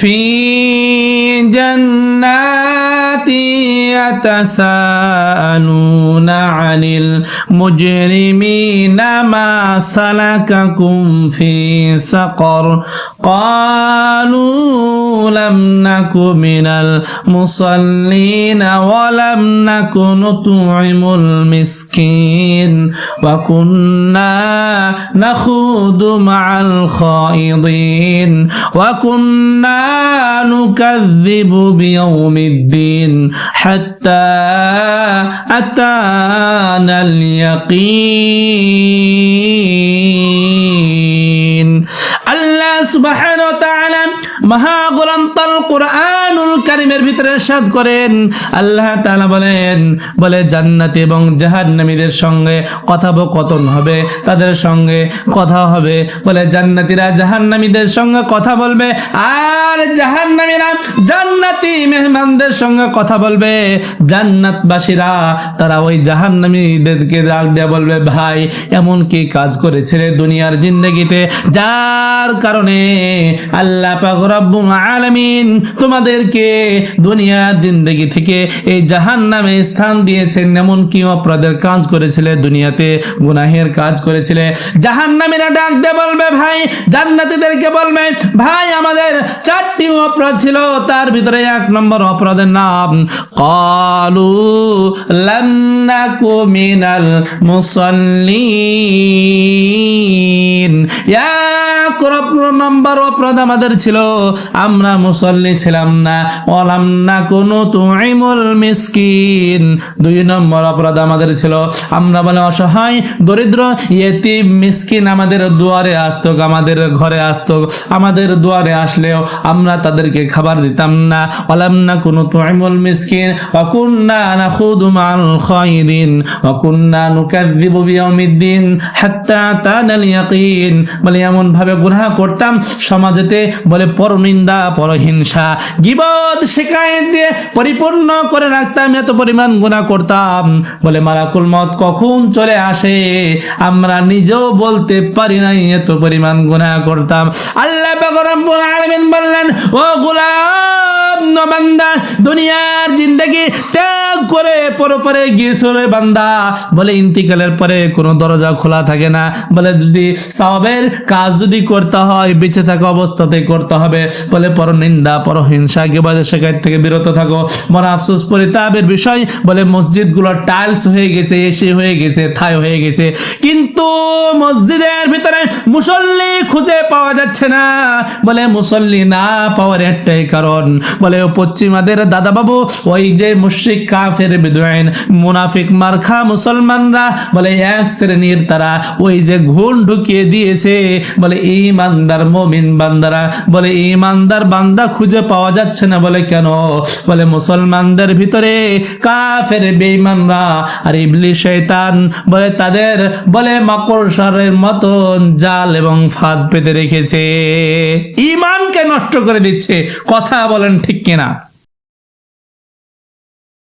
في جنات يتساءلون عن المجرمين ما سلككم في سقر قالوا لم نك من المصلين ولم نك نطعم المسكين وكنا نخوض مع الخائضين وكنا نكذب بيوم الدين حتى أتانا اليقين আল্লাহ সুবহানাহু ওয়া তাআলা মহাগ্রন্থ কুরআনুল কারীমের ভিতরে ইরশাদ করেন, আল্লাহ তাআলা বলে জান্নাতি এবং জাহান্নামীদের সঙ্গে কথোপকথন হবে, তাদের সঙ্গে কথা হবে। বলে জান্নাতীরা জাহান্নামীদের সঙ্গে কথা বলবে আর জাহান্নামীরা জান্নাতি মেহমানদের সঙ্গে কথা বলবে। জান্নাতবাসীরা তারা ওই জাহান্নামীদেরকে ডাক দিয়ে বলবে, ভাই এমন কি কাজ করেছিলে দুনিয়ার জিন্দেগিতে যার কারণে আল্লাহ পাক রব্বুল আলামিন তোমাদেরকে দুনিয়ার জিন্দেগি থেকে এই জাহান্নামে স্থান দিয়েছেন? এমন কি অপরাধের কাজ করেছিলে দুনিয়াতে, গুনাহের কাজ করেছিলে? জাহান্নামীরা ডাক দিয়ে বলবে, ভাই জান্নাতীদেরকে বলবে, ভাই আমাদের 4টি অপরাধ ছিল, তার ভিতরে 1 নম্বর অপরাধের নাম ক্বালু লাম নাকু মিনাল মুসাল্লিন। 1 নম্বর অপরাধ আমাদের ছিল, আমরা মুসল্লি ছিলাম না। ওয়ালাম নাকু নুতঈমুল মিসকিন। 2 নম্বর অপরাধ আমাদের ছিল, আমরা বলে অসহায় দরিদ্র ইয়েতিম মিসকিন আমাদের দুয়ারে আসতো, আমাদের ঘরে আসতো, আমাদের দুয়ারে আসলেও আমরা তাদেরকে খাবার দিতাম না। ওয়ালাম নাকু নুতঈমুল মিসকিন ওয়া কুননা নাখুদু মা'আল খায়িদিন ওয়া কুননা নুকাযযিবু বিয়াউমিদ্দিন হাত্তা আতানাল ইয়াকিন। বলে এমন ভাবে গুনাহ করতাম সমাজেতে, বলে পরনিন্দা পরহিংসা গীবত শিকায়েত দিয়ে পরিপূর্ণ করে রাখতাম, এত পরিমাণ গুনাহ করতাম। বলে মালাকুল মউত কখন চলে আসে আমরা নিজেও বলতে পারি নাই, এত পরিমাণ গুনাহ করতাম। আল্লাহ পাক রব্বুল আলামিন বললেন, ও গোলাম বান্দা, দুনিয়ার জিন্দেগি ত্যাগ করে পরপরে গিয়েছিল বান্দা। বলে ইন্তিকালের পরে কোনো দরজা খোলা থাকে না। বলে যদি সওয়াবের কাজ যদি করতে হয় বেঁচে থাকা অবস্থাতে করতে হবে। বলে পরনিন্দা পরহিংসা গীবত শিকায়েত থেকে বিরত থাকো। মনে আফসোস পরিতাপের বিষয়, বলে মসজিদগুলো টাইলস হয়ে গেছে, এসি হয়ে গেছে, থাই হয়ে গেছে, কিন্তু মসজিদের ভিতরে মুসল্লি খুঁজে পাওয়া যাচ্ছে না। বলে মুসল্লি না পাওয়ার একটাই কারণ, বলে পশ্চিমাদের দাদা বাবু ওই যে মুশরিক কাফের বিদউইন মুনাফিক মারখা মুসলমানরা, বলে এক শ্রেণীর তারা ওই যে ঘুণ ঢুকিয়ে দিয়েছে। বলে ঈমানদার মুমিন বান্দারা, বলে ঈমানদার বান্দা খুঁজে পাওয়া যাচ্ছে না। বলে কেন? বলে মুসলমানদের ভিতরে কাফের বেঈমানরা আর ইবলিস শয়তান, বলে তাদের বলে মাকড়সার মতন জাল এবং ফাঁদ পেতে রেখেছে, ঈমানকে নষ্ট করে দিচ্ছে। কথা বলেন ঠিক কিনা?